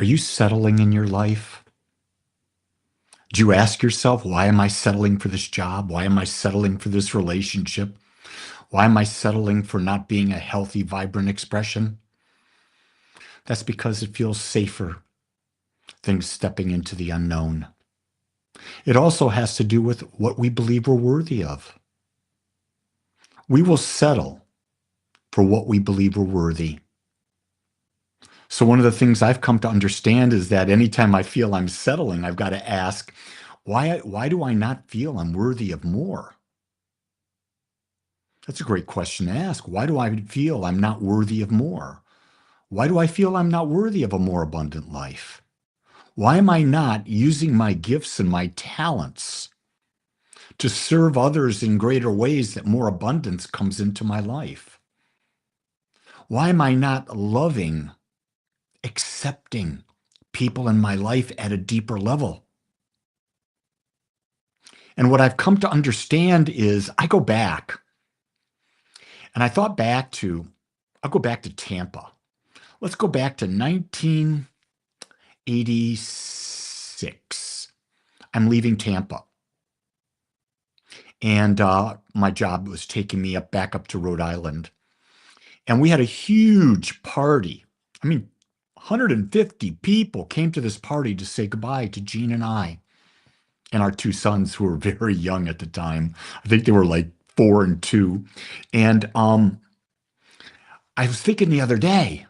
Are you settling in your life? Do you ask yourself, why am I settling for this job? Why am I settling for this relationship? Why am I settling for not being a healthy, vibrant expression? That's because it feels safer than stepping into the unknown. It also has to do with what we believe we're worthy of. We will settle for what we believe we're worthy. So one of the things I've come to understand is that anytime I feel I'm settling, I've got to ask, why do I not feel I'm worthy of more? That's a great question to ask. Why do I feel I'm not worthy of more? Why do I feel I'm not worthy of a more abundant life? Why am I not using my gifts and my talents to serve others in greater ways that more abundance comes into my life? Why am I not loving, accepting people in my life at a deeper level? And what I've come to understand is I go back and I thought back to, I'll go back to Tampa. Let's go back to 1986. I'm leaving Tampa. And my job was taking me back up to Rhode Island. And we had a huge party. I mean, 150 people came to this party to say goodbye to Gene and I and our two sons who were very young at the time. I think they were like 4 and 2. And I was thinking the other day,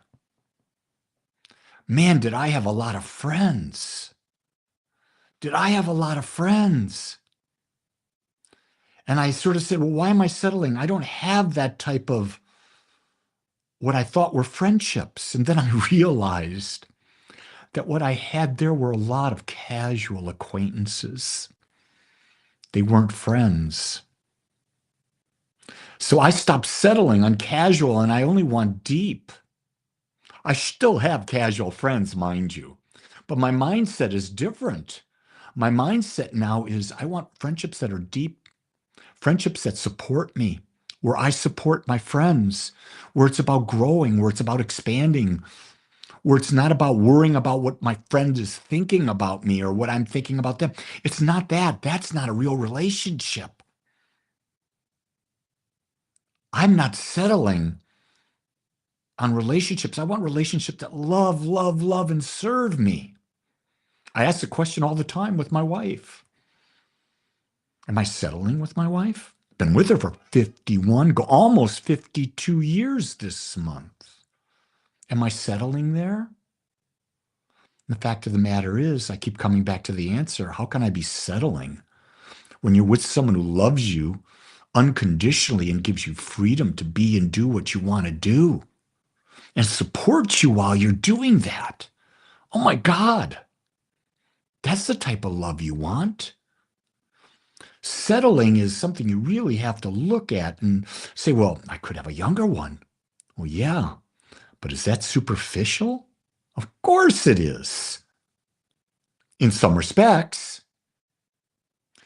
man, did I have a lot of friends? Did I have a lot of friends? And I sort of said, well, why am I settling? I don't have that type of what I thought were friendships. And then I realized that what I had there were a lot of casual acquaintances. They weren't friends. So I stopped settling on casual and I only want deep. I still have casual friends, mind you, but my mindset is different. My mindset now is I want friendships that are deep, friendships that support me, where I support my friends, where it's about growing, where it's about expanding, where it's not about worrying about what my friend is thinking about me or what I'm thinking about them. It's not that. That's not a real relationship. I'm not settling on relationships. I want relationships that love, love, love, and serve me. I ask the question all the time with my wife. Am I settling with my wife? Been with her for 51, almost 52 years this month. Am I settling there? The fact of the matter is, I keep coming back to the answer. How can I be settling when you're with someone who loves you unconditionally and gives you freedom to be and do what you want to do and supports you while you're doing that? Oh my God, that's the type of love you want. Settling is something you really have to look at and say, well, I could have a younger one. Well, yeah, but is that superficial? Of course it is. In some respects.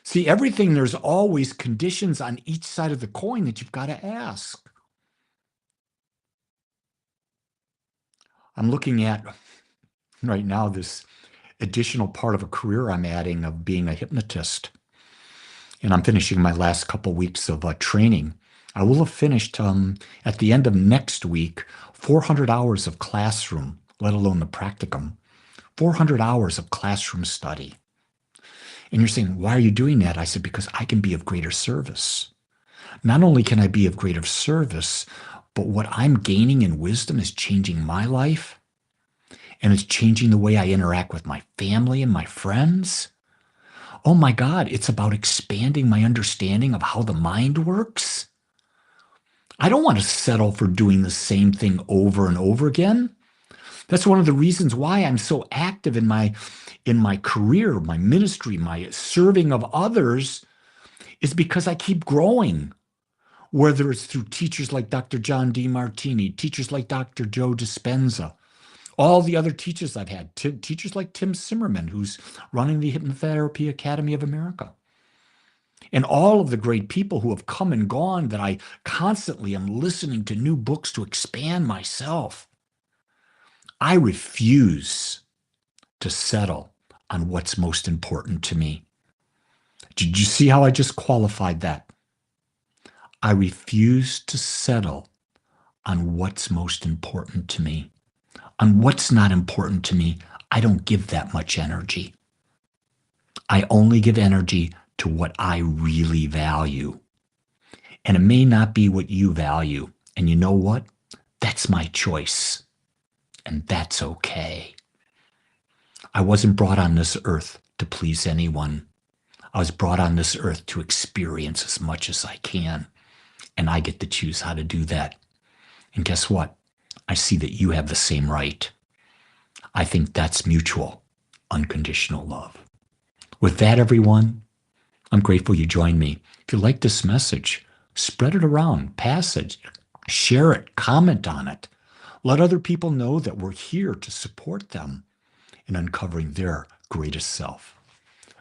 See, everything, there's always conditions on each side of the coin that you've got to ask. I'm looking at right now this additional part of a career I'm adding of being a hypnotist. And I'm finishing my last couple weeks of training. I will have finished at the end of next week 400 hours of classroom, let alone the practicum, 400 hours of classroom study. And you're saying, why are you doing that? I said, because I can be of greater service. Not only can I be of greater service, but what I'm gaining in wisdom is changing my life and it's changing the way I interact with my family and my friends. Oh my God, it's about expanding my understanding of how the mind works. I don't want to settle for doing the same thing over and over again. That's one of the reasons why I'm so active in my career, my ministry, my serving of others is because I keep growing. Whether it's through teachers like Dr. John Demartini, teachers like Dr. Joe Dispenza, all the other teachers I've had, teachers like Tim Zimmerman, who's running the Hypnotherapy Academy of America, and all of the great people who have come and gone that I constantly am listening to new books to expand myself. I refuse to settle on what's most important to me. Did you see how I just qualified that? I refuse to settle on what's most important to me. On what's not important to me, I don't give that much energy. I only give energy to what I really value. And it may not be what you value. And you know what? That's my choice. And that's okay. I wasn't brought on this earth to please anyone. I was brought on this earth to experience as much as I can. And I get to choose how to do that. And guess what? I see that you have the same right. I think that's mutual, unconditional love. With that, everyone, I'm grateful you joined me. If you like this message, spread it around, pass it, share it, comment on it. Let other people know that we're here to support them in uncovering their greatest self.